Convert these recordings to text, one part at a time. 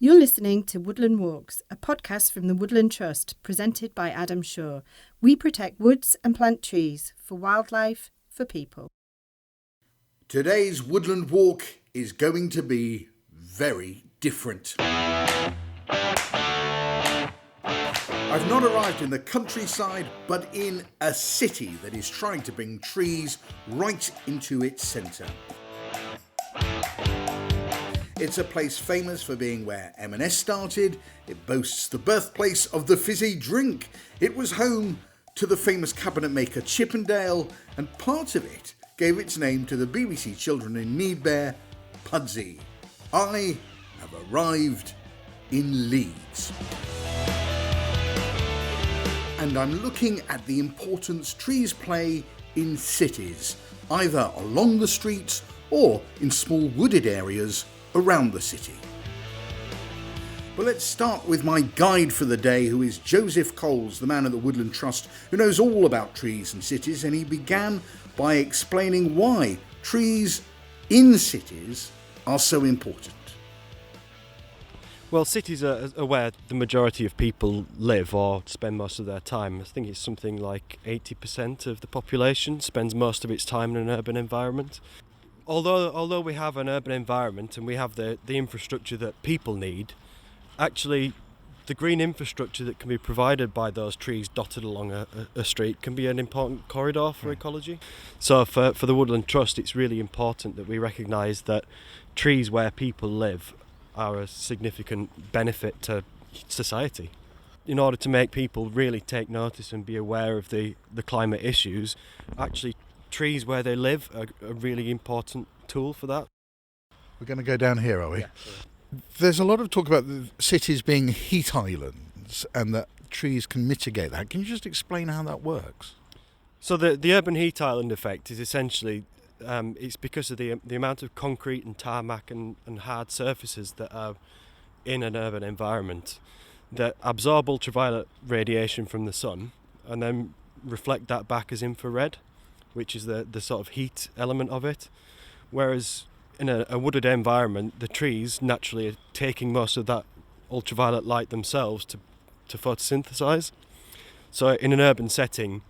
You're listening to Woodland Walks, a podcast from the Woodland Trust, presented by Adam Shaw. We protect woods and plant trees for wildlife, for people. Today's Woodland Walk is going to be very different. I've not arrived in the countryside, but in a city that is trying to bring trees right into its centre. It's a place famous for being where M&S started. It boasts the birthplace of the fizzy drink. It was home to the famous cabinet maker Chippendale, and part of it gave its name to the BBC Children in Need bear, Pudsey. I have arrived in Leeds. And I'm looking at the importance trees play in cities, either along the streets or in small wooded areas around the city. But let's start with my guide for the day, who is Joseph Coles, the man at the Woodland Trust, who knows all about trees and cities, and he began by explaining why trees in cities are so important. Well, cities are where the majority of people live or spend most of their time. I think it's something like 80% of the population spends most of its time in an urban environment. Although we have an urban environment and we have the infrastructure that people need, actually the green infrastructure that can be provided by those trees dotted along a street can be an important corridor for ecology. So for the Woodland Trust, it's really important that we recognise that trees where people live are a significant benefit to society. In order to make people really take notice and be aware of the climate issues, actually trees where they live are a really important tool for that. We're going to go down here, are we? Yeah, sure. There's a lot of talk about the cities being heat islands and that trees can mitigate that. Can you just explain how that works? So the urban heat island effect is essentially it's because of the amount of concrete and tarmac and hard surfaces that are in an urban environment that absorb ultraviolet radiation from the sun and then reflect that back as infrared, which is the sort of heat element of it. Whereas in a wooded environment, the trees naturally are taking most of that ultraviolet light themselves to photosynthesize. So in an urban setting,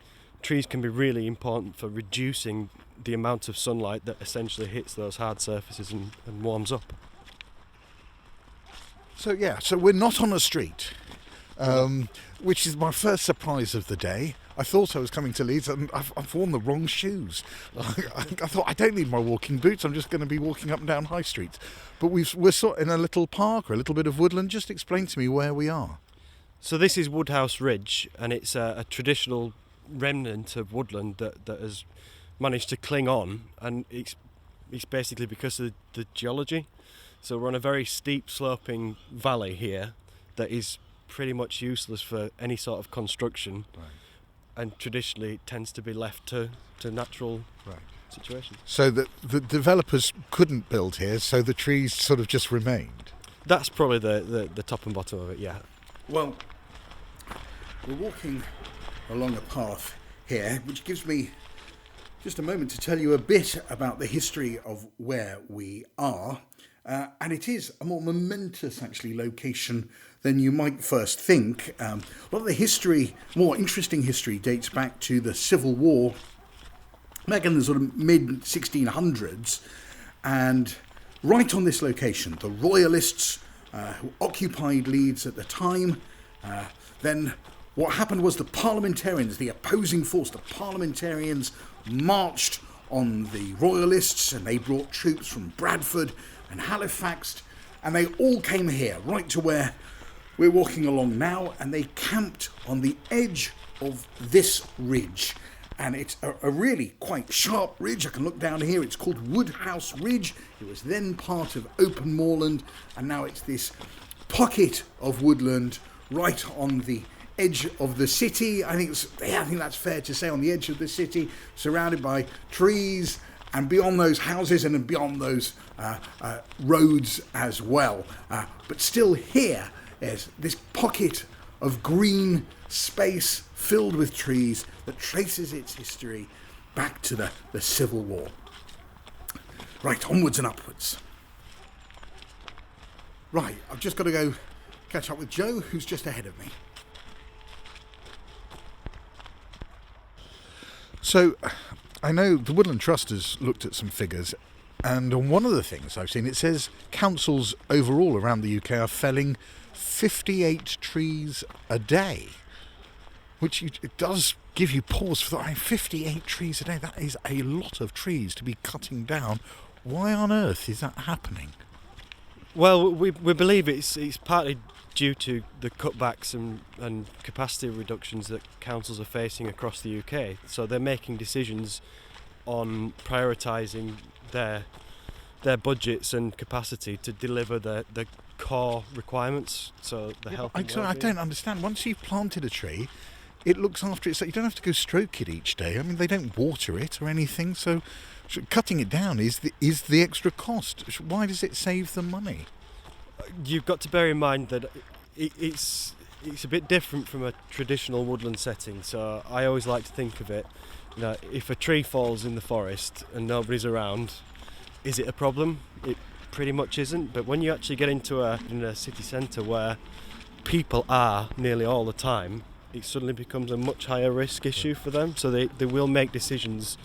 trees can be really important for reducing the amount of sunlight that essentially hits those hard surfaces and warms up. So we're not on a street, which is my first surprise of the day. I thought I was coming to Leeds and I've worn the wrong shoes. I thought I don't need my walking boots, I'm just going to be walking up and down high streets. But we're sort of in a little park or a little bit of woodland. Just explain to me where we are. So this is Woodhouse Ridge, and it's a traditional remnant of woodland that has managed to cling on, and it's basically because of the geology. So we're on a very steep sloping valley here that is pretty much useless for any sort of construction. Right. And traditionally it tends to be left to natural situations. So the developers couldn't build here, so the trees sort of just remained. That's probably the top and bottom of it, yeah. Well, we're walking along a path here, which gives me just a moment to tell you a bit about the history of where we are. And it is a more momentous, actually, location than you might first think. A lot of the history, more interesting history, dates back to the Civil War, back in the sort of mid-1600s. And right on this location, the Royalists who occupied Leeds at the time, then what happened was the parliamentarians, the opposing force, the parliamentarians marched on the Royalists, and they brought troops from Bradford and Halifax, and they all came here, right to where we're walking along now, and they camped on the edge of this ridge. And it's a really quite sharp ridge. I can look down here. It's called Woodhouse Ridge. It was then part of open moorland, and now it's this pocket of woodland right on the edge of the city. I think that's fair to say, on the edge of the city, surrounded by trees, and beyond those houses and beyond those roads as well. But still here is this pocket of green space filled with trees that traces its history back to the Civil War. Right, onwards and upwards. Right, I've just got to go catch up with Joe, who's just ahead of me. So, I know the Woodland Trust has looked at some figures, and on one of the things I've seen, it says councils overall around the UK are felling 58 trees a day, which it does give you pause for that. 58 trees a day, that is a lot of trees to be cutting down. Why on earth is that happening? Well, we believe it's partly due to the cutbacks and capacity reductions that councils are facing across the UK. So they're making decisions on prioritising their budgets and capacity to deliver the core requirements. So the health. I don't understand. Once you've planted a tree, it looks after it, so you don't have to go stroke it each day. I mean, they don't water it or anything, so cutting it down is the extra cost. Why does it save them money? You've got to bear in mind that it's a bit different from a traditional woodland setting. So I always like to think of it, if a tree falls in the forest and nobody's around, is it a problem? It pretty much isn't. But when you actually get into a city centre where people are nearly all the time, it suddenly becomes a much higher risk issue for them. So they will make decisions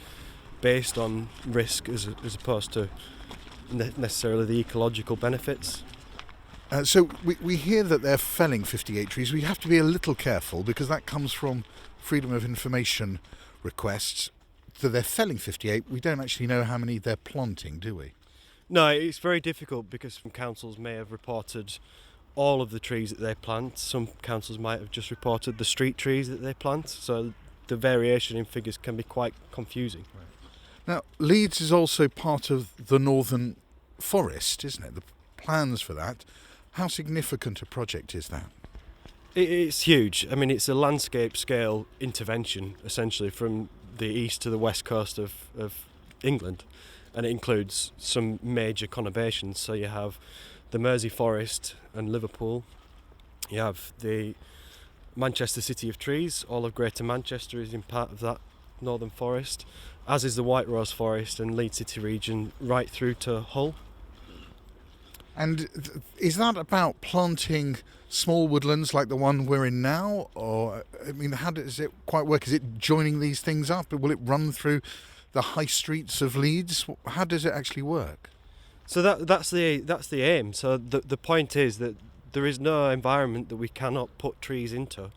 based on risk as opposed to necessarily the ecological benefits. So we hear that they're felling 58 trees. We have to be a little careful because that comes from Freedom of Information requests. So they're felling 58. We don't actually know how many they're planting, do we? No, it's very difficult because some councils may have reported all of the trees that they plant. Some councils might have just reported the street trees that they plant. So the variation in figures can be quite confusing. Now, Leeds is also part of the Northern Forest, isn't it? The plans for that. How significant a project is that? It's huge. I mean, it's a landscape scale intervention, essentially, from the east to the west coast of England. And it includes some major conurbations. So you have the Mersey Forest and Liverpool. You have the Manchester City of Trees. All of Greater Manchester is in part of that Northern Forest, as is the White Rose Forest and Leeds City region, right through to Hull. And is that about planting small woodlands like the one we're in now? Or, I mean, how does it quite work? Is it joining these things up? Will it run through the high streets of Leeds? How does it actually work? So that's the aim. So the point is that there is no environment that we cannot put trees into.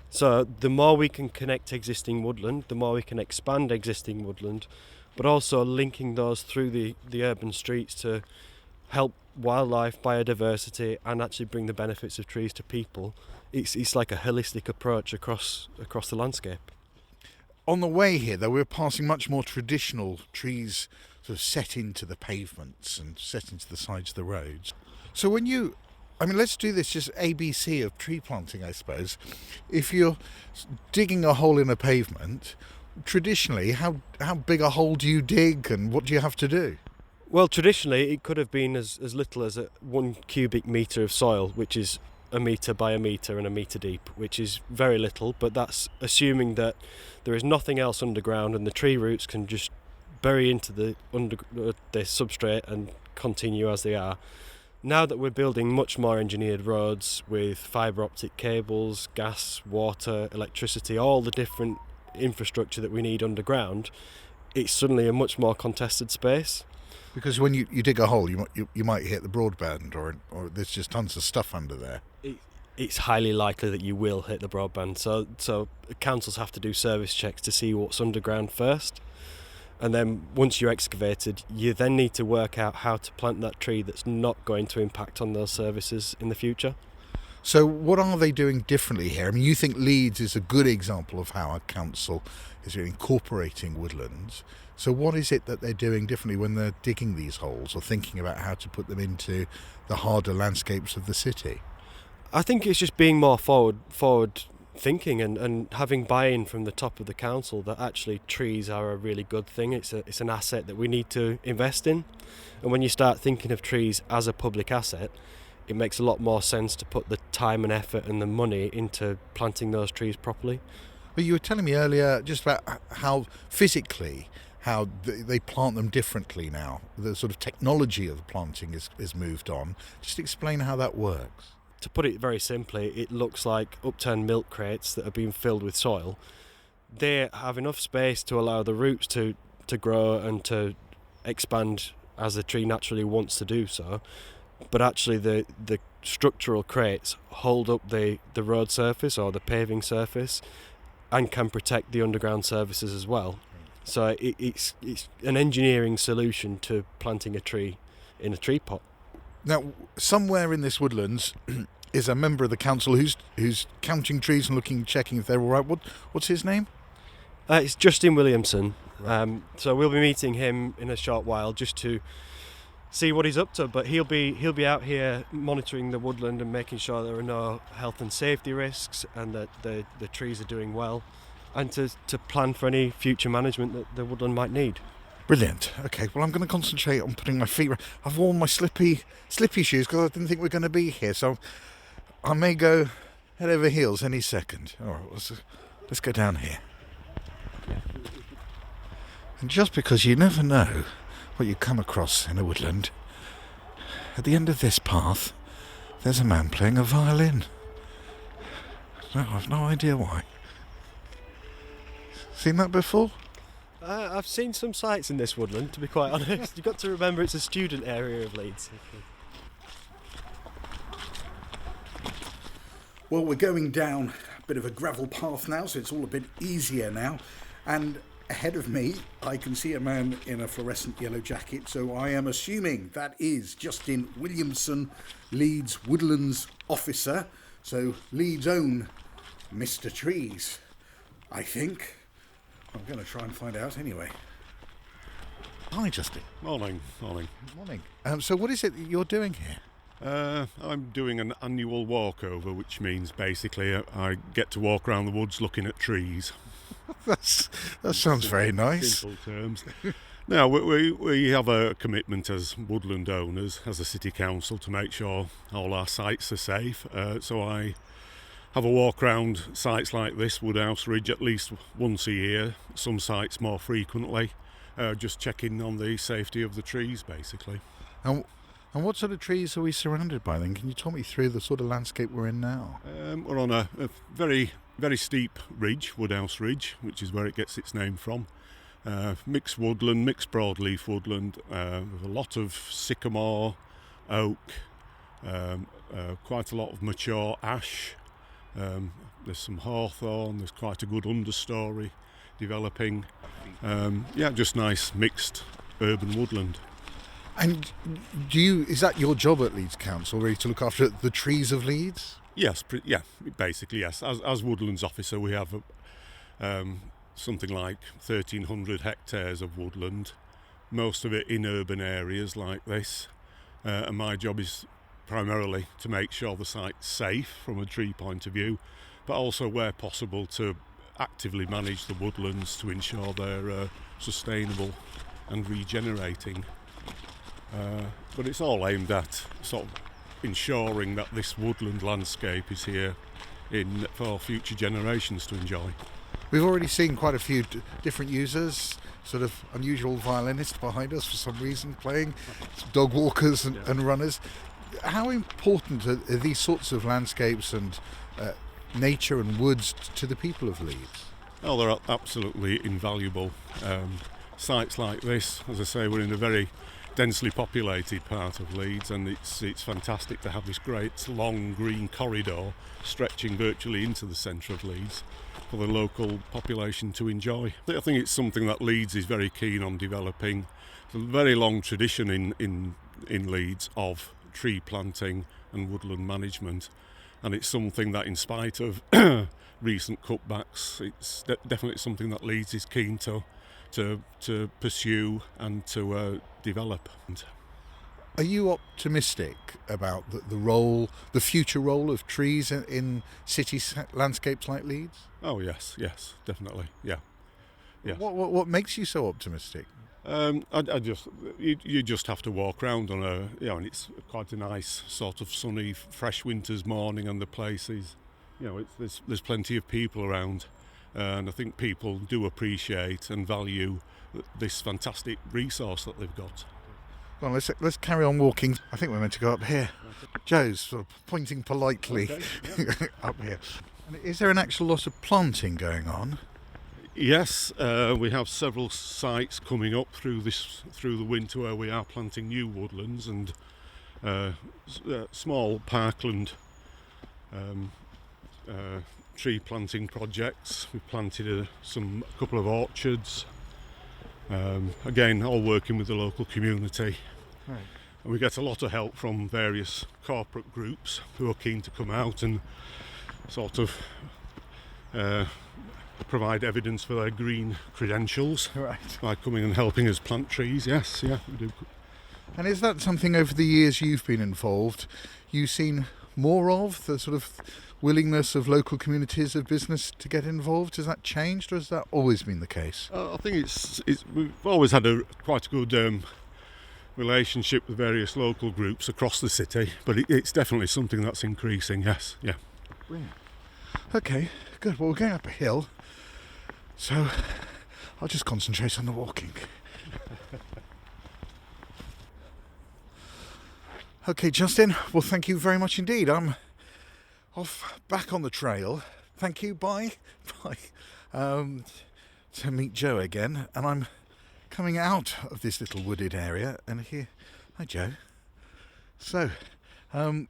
So the more we can connect existing woodland, the more we can expand existing woodland, but also linking those through the urban streets to help wildlife, biodiversity, and actually bring the benefits of trees to people. It's like a holistic approach across the landscape. On the way here, though, we're passing much more traditional trees sort of set into the pavements and set into the sides of the roads. So let's do this just ABC of tree planting, I suppose. If you're digging a hole in a pavement, traditionally, how big a hole do you dig and what do you have to do? Well, traditionally, it could have been as little as 1 cubic metre of soil, which is a metre by a metre and a metre deep, which is very little, but that's assuming that there is nothing else underground and the tree roots can just bury into the substrate and continue as they are. Now that we're building much more engineered roads with fibre optic cables, gas, water, electricity, all the different infrastructure that we need underground, it's suddenly a much more contested space. Because when you dig a hole, you might hit the broadband, or there's just tons of stuff under there. It's highly likely that you will hit the broadband. So councils have to do service checks to see what's underground first. And then once you're excavated, you then need to work out how to plant that tree that's not going to impact on those services in the future. So what are they doing differently here? I mean, you think Leeds is a good example of how a council is incorporating woodlands. So what is it that they're doing differently when they're digging these holes or thinking about how to put them into the harder landscapes of the city? I think it's just being more forward thinking and having buy-in from the top of the council that actually trees are a really good thing. It's an asset that we need to invest in. And when you start thinking of trees as a public asset, it makes a lot more sense to put the time and effort and the money into planting those trees properly. Well, you were telling me earlier just about how physically how they plant them differently now. The sort of technology of the planting is moved on. Just explain how that works. To put it very simply, it looks like upturned milk crates that have been filled with soil. They have enough space to allow the roots to grow and to expand as the tree naturally wants to do so. But actually the structural crates hold up the road surface or the paving surface and can protect the underground surfaces as well. So it's an engineering solution to planting a tree in a tree pot. Now, somewhere in this woodlands is a member of the council who's counting trees and checking if they're all right. What's his name? It's Justin Williamson. So we'll be meeting him in a short while just to see what he's up to. But he'll be out here monitoring the woodland and making sure there are no health and safety risks and that the trees are doing well, and to plan for any future management that the woodland might need. Brilliant. Okay, well, I'm going to concentrate on putting my feet. I've worn my slippy shoes because I didn't think we were going to be here, so I may go head over heels any second. All right, let's go down here. And just because you never know what you come across in a woodland, at the end of this path, there's a man playing a violin. No, I've no idea why. Seen that before? I've seen some sights in this woodland, to be quite honest. You've got to remember it's a student area of Leeds. Well, we're going down a bit of a gravel path now, so it's all a bit easier now. And ahead of me, I can see a man in a fluorescent yellow jacket, so I am assuming that is Justin Williamson, Leeds Woodlands officer. So Leeds' own Mr. Trees, I think. I'm going to try and find out anyway. Hi, Justin. Morning. Morning. So what is it that you're doing here? I'm doing an annual walkover, which means basically I get to walk around the woods looking at trees. That sounds very nice. Simple terms. Now, we have a commitment as woodland owners, as a city council, to make sure all our sites are safe. So I have a walk around sites like this, Woodhouse Ridge, at least once a year, some sites more frequently, just checking on the safety of the trees, basically. And what sort of trees are we surrounded by then? Can you talk me through the sort of landscape we're in now? We're on a very, very steep ridge, Woodhouse Ridge, which is where it gets its name from. Mixed woodland, mixed broadleaf woodland, with a lot of sycamore, oak, quite a lot of mature ash. There's some hawthorn, there's quite a good understory developing. Just nice mixed urban woodland. And is that your job at Leeds Council, really, to look after the trees of Leeds? Yes, basically yes. As Woodlands officer, we have something like 1,300 hectares of woodland, most of it in urban areas like this. And my job is primarily to make sure the site's safe from a tree point of view, but also where possible to actively manage the woodlands to ensure they're sustainable and regenerating. But it's all aimed at sort of ensuring that this woodland landscape is here for future generations to enjoy. We've already seen quite a few different users, sort of unusual violinists behind us for some reason playing, dog walkers and runners. How important are these sorts of landscapes and nature and woods to the people of Leeds? Oh, they're absolutely invaluable. Sites like this, as I say, we're in a very densely populated part of Leeds, and it's fantastic to have this great long green corridor stretching virtually into the centre of Leeds for the local population to enjoy. I think it's something that Leeds is very keen on developing. There's a very long tradition in Leeds of tree planting and woodland management, and it's something that, in spite of recent cutbacks, it's definitely something that Leeds is keen to pursue and to develop. Are you optimistic about the future role of trees in city landscapes like Leeds? Oh yes, definitely, yeah. What makes you so optimistic? You just have to walk around on and it's quite a nice sort of sunny, fresh winter's morning, and the place is, there's plenty of people around, and I think people do appreciate and value this fantastic resource that they've got. Well, let's carry on walking. I think we're meant to go up here. Joe's sort of pointing politely up here. And is there an actual lot of planting going on? Yes, we have several sites coming up through the winter where we are planting new woodlands and small parkland tree planting projects. We've planted a couple of orchards. Again, all working with the local community. Right. And we get a lot of help from various corporate groups who are keen to come out and sort of provide evidence for their green credentials. Right. By coming and helping us plant trees. Yes, yeah, we do. And is that something over the years you've been involved, you've seen more of, the sort of willingness of local communities of business to get involved? Has that changed, or has that always been the case? I think we've always had quite a good relationship with various local groups across the city, but it's definitely something that's increasing. Yes, yeah. Brilliant. Okay, good. Well, we're going up a hill, so I'll just concentrate on the walking. Okay, Justin. Well, thank you very much indeed. I'm off back on the trail. Thank you. Bye. Bye. To meet Joe again, and I'm coming out of this little wooded area, and here, hi Joe. So, the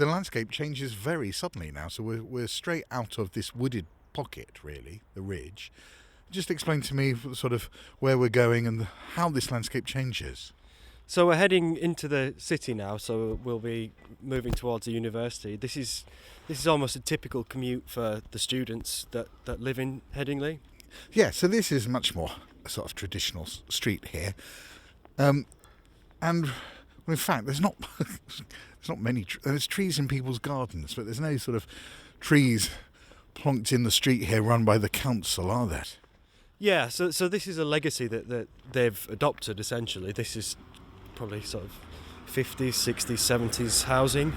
landscape changes very suddenly now. So we're straight out of this wooded pocket, really, the ridge. Just explain to me sort of where we're going and how this landscape changes. So we're heading into the city now, so we'll be moving towards the university. This is almost a typical commute for the students that live in Headingley. Yeah, so this is much more a sort of traditional street here. And well, in fact, there's not many. There's trees in people's gardens, but there's no sort of trees plonked in the street here run by the council, are there? Yeah, so this is a legacy that they've adopted, essentially. This is probably sort of 50s, 60s, 70s housing,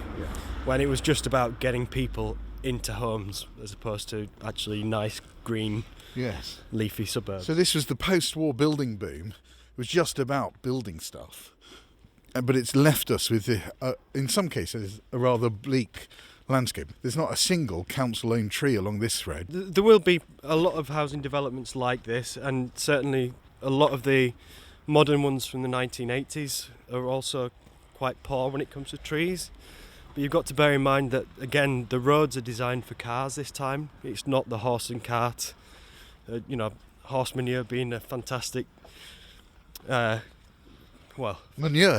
when it was just about getting people into homes as opposed to actually nice, green, yes, leafy suburbs. So this was the post-war building boom. It was just about building stuff. But it's left us with, in some cases, a rather bleak landscape. There's not a single council-owned tree along this road. There will be a lot of housing developments like this, and certainly a lot of the modern ones from the 1980s are also quite poor when it comes to trees. But you've got to bear in mind that, again, the roads are designed for cars this time. It's not the horse and cart. Horse manure being a fantastic... manure,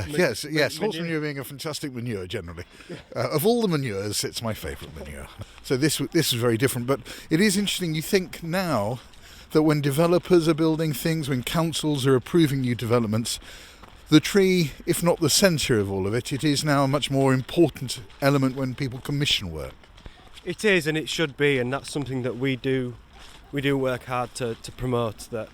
yes. Manure. Horse manure being a fantastic manure, generally. Of all the manures, it's my favourite manure. So this is very different, but it is interesting. You think now that when developers are building things, when councils are approving new developments, the tree, if not the centre of all of it, it is now a much more important element when people commission work. It is, and it should be, and that's something that we do work hard to promote, that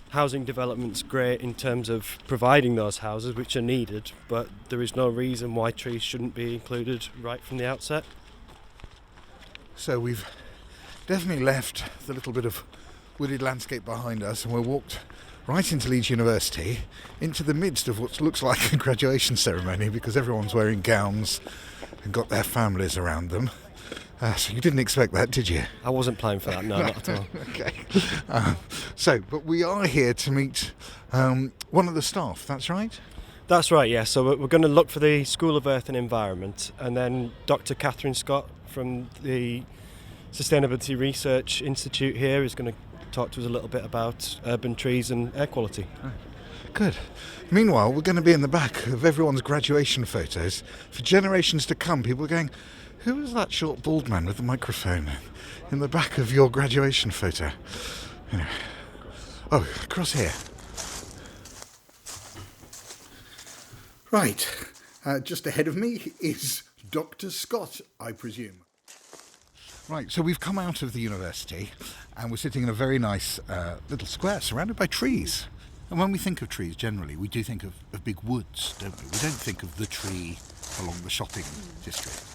housing development's great in terms of providing those houses which are needed, but there is no reason why trees shouldn't be included right from the outset. So we've definitely left the little bit of wooded landscape behind us, and we're walked right into Leeds University, into the midst of what looks like a graduation ceremony, because everyone's wearing gowns and got their families around them. So you didn't expect that, did you? I wasn't planning for that, no, not at all. Okay. But we are here to meet one of the staff, that's right? That's right, yeah. So we're going to look for the School of Earth and Environment, and then Dr. Catherine Scott from the Sustainability Research Institute here is going to talk to us a little bit about urban trees and air quality. Good. Meanwhile, we're going to be in the back of everyone's graduation photos. For generations to come, people are going, who is that short bald man with the microphone in the back of your graduation photo? Oh, across here. Right, just ahead of me is Dr. Scott, I presume. Right, so we've come out of the university and we're sitting in a very nice little square surrounded by trees. And when we think of trees generally, we do think of big woods, don't we? We don't think of the tree along the shopping district.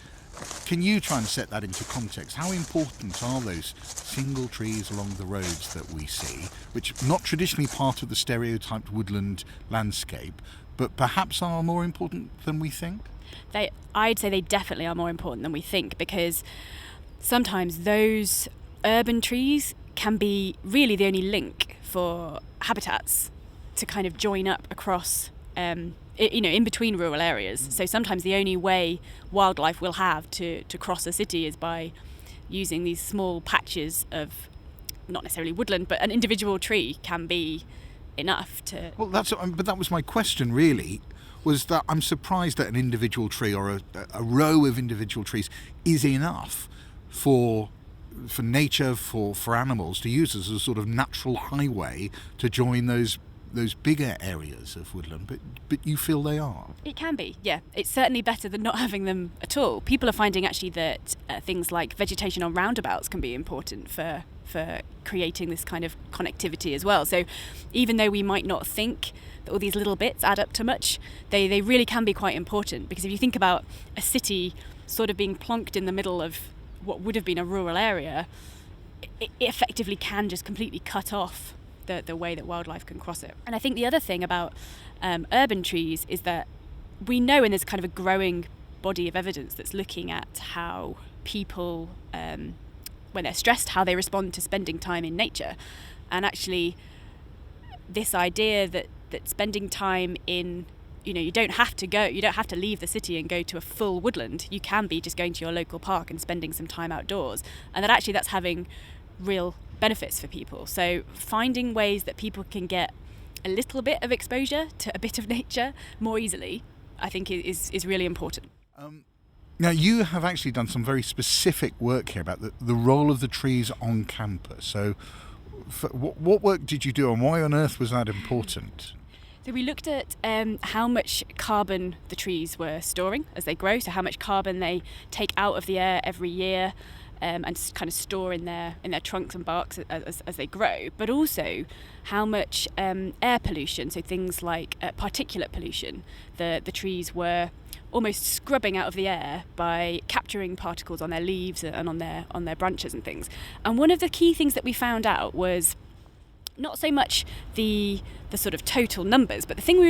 Can you try and set that into context? How important are those single trees along the roads that we see, which are not traditionally part of the stereotyped woodland landscape, but perhaps are more important than we think? I'd say they definitely are more important than we think, because sometimes those urban trees can be really the only link for habitats to kind of join up across in between rural areas. So sometimes the only way wildlife will have to cross a city is by using these small patches of, not necessarily woodland, but an individual tree can be enough to... Well, but that was my question, really, was that I'm surprised that an individual tree or a row of individual trees is enough for nature, for animals to use as a sort of natural highway to join those bigger areas of woodland, but you feel they are? It can be, yeah. It's certainly better than not having them at all. People are finding actually that things like vegetation on roundabouts can be important for creating this kind of connectivity as well. So even though we might not think that all these little bits add up to much, they really can be quite important, because if you think about a city sort of being plonked in the middle of what would have been a rural area, it effectively can just completely cut off the way that wildlife can cross it. And I think the other thing about urban trees is that we know, and there's kind of a growing body of evidence that's looking at how people, when they're stressed, how they respond to spending time in nature. And actually this idea that spending time in, you don't have to leave the city and go to a full woodland. You can be just going to your local park and spending some time outdoors, and that actually that's having real benefits for people. So finding ways that people can get a little bit of exposure to a bit of nature more easily, I think is really important. Now, you have actually done some very specific work here about the role of the trees on campus. So what work did you do, and why on earth was that important? So we looked at how much carbon the trees were storing as they grow, so how much carbon they take out of the air every year, and kind of store in their trunks and barks as they grow, but also how much air pollution, so things like particulate pollution, the trees were almost scrubbing out of the air by capturing particles on their leaves and on their branches and things. And one of the key things that we found out was not so much the sort of total numbers, but the thing we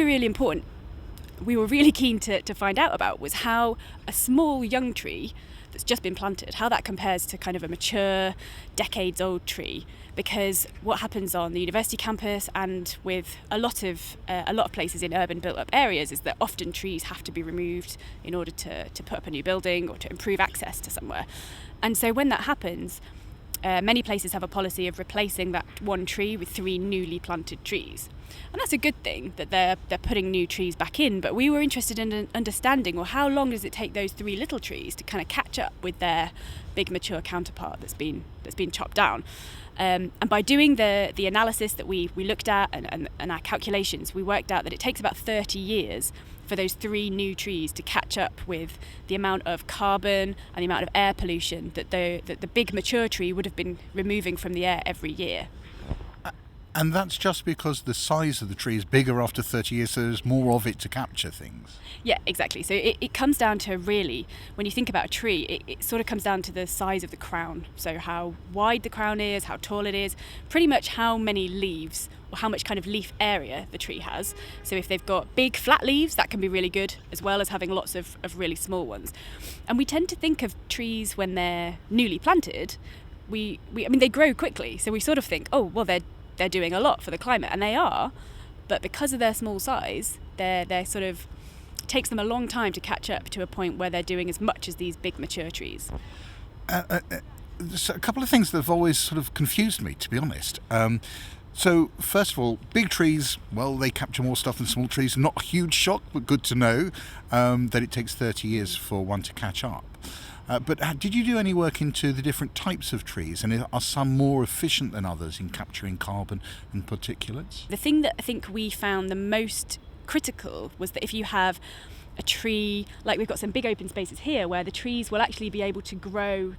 were really keen to find out about was how a small young tree that's just been planted, how that compares to kind of a mature, decades-old tree. Because what happens on the university campus and with a lot of places in urban built-up areas is that often trees have to be removed in order to put up a new building or to improve access to somewhere. And so when that happens, many places have a policy of replacing that one tree with 3 newly planted trees. And that's a good thing that they're putting new trees back in, but we were interested in understanding, well, how long does it take those 3 little trees to kind of catch up with their big mature counterpart that's been chopped down. And by doing the analysis that we looked at and our calculations, we worked out that it takes about 30 years for those 3 new trees to catch up with the amount of carbon and the amount of air pollution that the big mature tree would have been removing from the air every year. And that's just because the size of the tree is bigger after 30 years, so there's more of it to capture things. Yeah, exactly. So it comes down to, really, when you think about a tree, it sort of comes down to the size of the crown. So how wide the crown is, how tall it is, pretty much how many leaves or how much kind of leaf area the tree has. So if they've got big flat leaves, that can be really good, as well as having lots of really small ones. And we tend to think of trees when they're newly planted, I mean, they grow quickly. So we sort of think, oh, well, they're doing a lot for the climate, and they are, but because of their small size, they're sort of, it takes them a long time to catch up to a point where they're doing as much as these big mature trees. There's a couple of things that have always sort of confused me, to be honest. So first of all, big trees, well, they capture more stuff than small trees. Not a huge shock, but good to know that it takes 30 years for one to catch up. But did you do any work into the different types of trees, and are some more efficient than others in capturing carbon and particulates? The thing that I think we found the most critical was that if you have a tree, like we've got some big open spaces here where the trees will actually be able to grow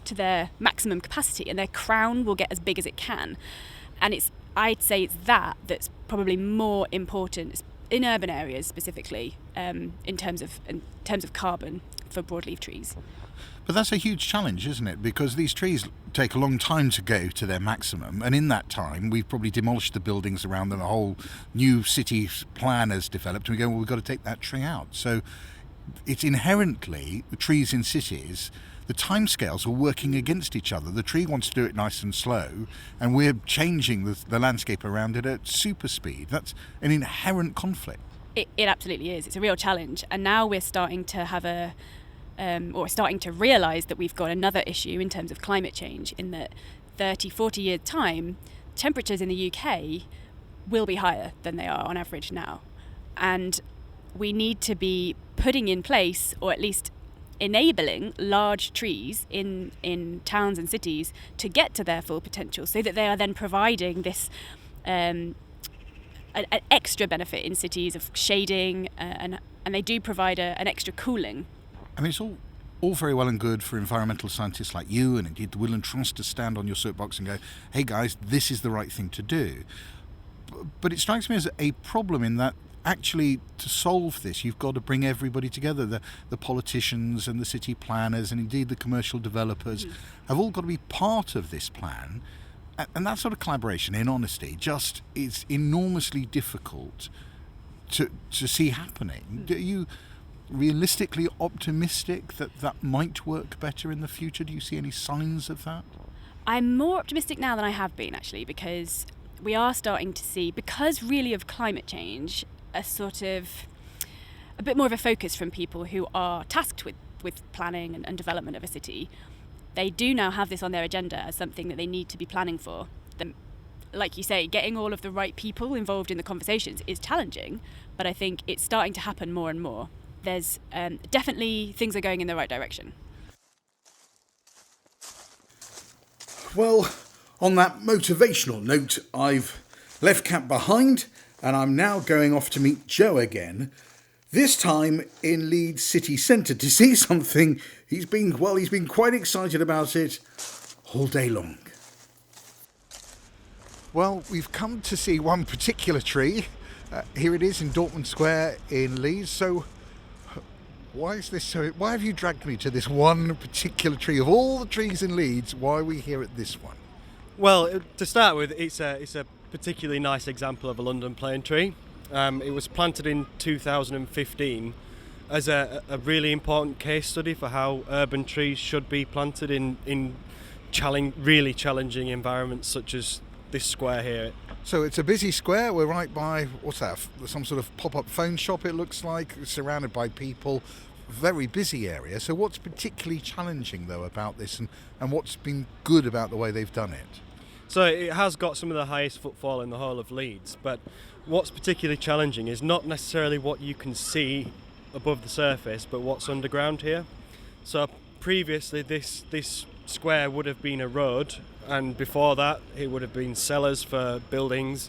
to their maximum capacity and their crown will get as big as it can. And I'd say it's that's probably more important in urban areas specifically, in terms of carbon for broadleaf trees. But that's a huge challenge, isn't it? Because these trees take a long time to go to their maximum, and in that time we've probably demolished the buildings around them, a whole new city plan has developed, and we go, well, we've got to take that tree out. So it's inherently, the trees in cities, the timescales are working against each other. The tree wants to do it nice and slow, and we're changing the landscape around it at super speed. That's an inherent conflict. It absolutely is. It's a real challenge. And now we're starting to have starting to realise that we've got another issue in terms of climate change, in that 30, 40 years' time, temperatures in the UK will be higher than they are on average now. And we need to be putting in place, or at least enabling, large trees in towns and cities to get to their full potential, so that they are then providing this an extra benefit in cities of shading, and they do provide an extra cooling. I mean, it's all very well and good for environmental scientists like you and indeed the Woodland Trust to stand on your soapbox and go, hey guys, this is the right thing to do. But it strikes me as a problem in that actually to solve this, you've got to bring everybody together. The politicians and the city planners and indeed the commercial developers have all got to be part of this plan. And that sort of collaboration, in honesty, just is enormously difficult to see happening. Do you realistically optimistic that might work better in the future? Do you see any signs of that? I'm more optimistic now than I have been, actually, because we are starting to see, because really of climate change, a bit more of a focus from people who are tasked with planning and development of a city. They do now have this on their agenda as something that they need to be planning for. Like you say, getting all of the right people involved in the conversations is challenging, but I think it's starting to happen more and more. There's definitely things are going in the right direction. Well, on that motivational note, I've left Cap behind and I'm now going off to meet Joe again, this time in Leeds city centre to see something. He's been quite excited about it all day long. Well, we've come to see one particular tree. Here it is in Dortmund Square in Leeds. So why have you dragged me to this one particular tree? Of all the trees in Leeds, why are we here at this one? Well, to start with, it's a particularly nice example of a London plane tree. It was planted in 2015 as a really important case study for how urban trees should be planted in really challenging environments such as this square here. So it's a busy square. We're right by, what's that, some sort of pop-up phone shop it looks like, surrounded by people. Very busy area. So what's particularly challenging though about this, and what's been good about the way they've done it? So it has got some of the highest footfall in the whole of Leeds, but what's particularly challenging is not necessarily what you can see above the surface, but what's underground here. So previously this square would have been a road, and before that it would have been cellars for buildings,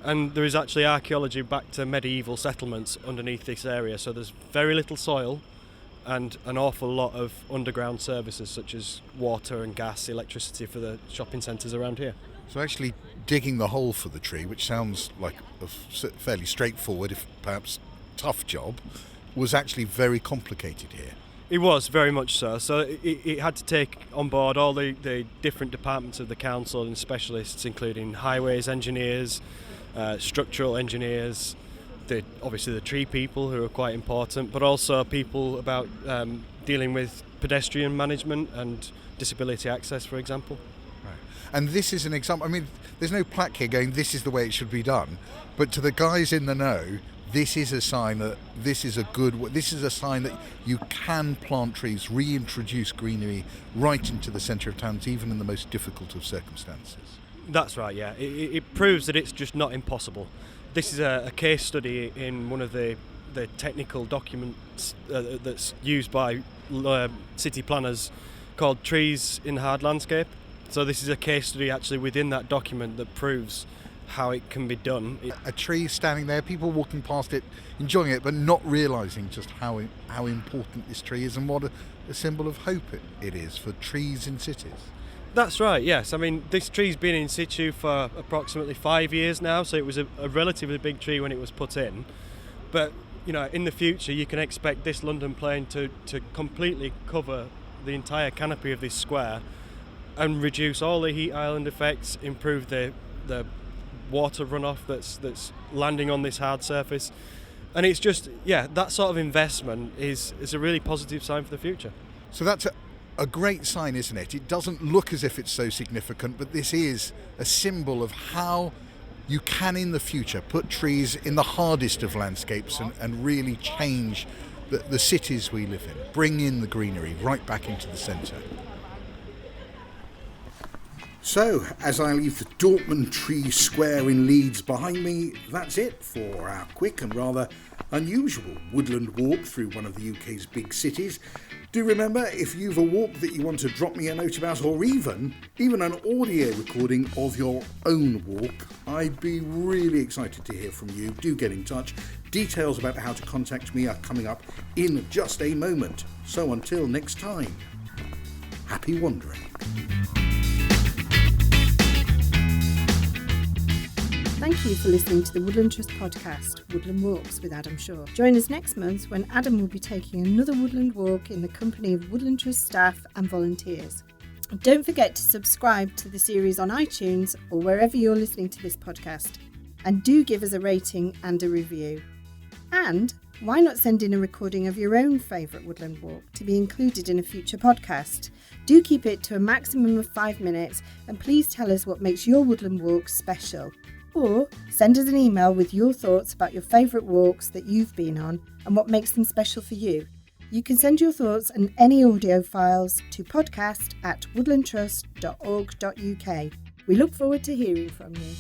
and there is actually archaeology back to medieval settlements underneath this area, so there's very little soil and an awful lot of underground services such as water and gas, electricity for the shopping centres around here. So actually digging the hole for the tree, which sounds like a fairly straightforward, if perhaps tough job, was actually very complicated here. It was, very much so. So it had to take on board all the different departments of the council and specialists, including highways engineers, structural engineers, obviously the tree people who are quite important, but also people about dealing with pedestrian management and disability access, for example. Right. And this is an example. I mean, there's no plaque here going, this is the way it should be done. But to the guys in the know, this is a sign that this is a sign that you can plant trees, reintroduce greenery right into the centre of towns, even in the most difficult of circumstances. That's right, yeah. It proves that it's just not impossible. This is a case study in one of the technical documents that's used by city planners called Trees in Hard Landscape. So this is a case study actually within that document that proves how it can be done. A tree standing there, people walking past it, enjoying it, but not realising just how important this tree is and what a symbol of hope it is for trees in cities. That's right, yes. I mean, this tree's been in situ for approximately 5 years now, so it was a relatively big tree when it was put in. But in the future you can expect this London plane to completely cover the entire canopy of this square and reduce all the heat island effects, improve the water runoff that's landing on this hard surface. And it's just, that sort of investment is a really positive sign for the future. So that's a great sign, isn't it? It doesn't look as if it's so significant, but this is a symbol of how you can in the future put trees in the hardest of landscapes and really change the cities we live in, bring in the greenery right back into the centre. So, as I leave the Dortmund Square in Leeds behind me, that's it for our quick and rather unusual woodland walk through one of the UK's big cities. Do remember, if you've a walk that you want to drop me a note about, or even an audio recording of your own walk, I'd be really excited to hear from you. Do get in touch. Details about how to contact me are coming up in just a moment. So until next time, happy wandering. Thank you for listening to the Woodland Trust podcast, Woodland Walks with Adam Shaw. Join us next month when Adam will be taking another woodland walk in the company of Woodland Trust staff and volunteers. Don't forget to subscribe to the series on iTunes or wherever you're listening to this podcast. And do give us a rating and a review. And why not send in a recording of your own favourite woodland walk to be included in a future podcast? Do keep it to a maximum of 5 minutes, and please tell us what makes your woodland walk special. Or send us an email with your thoughts about your favourite walks that you've been on and what makes them special for you. You can send your thoughts and any audio files to podcast@woodlandtrust.org.uk. We look forward to hearing from you.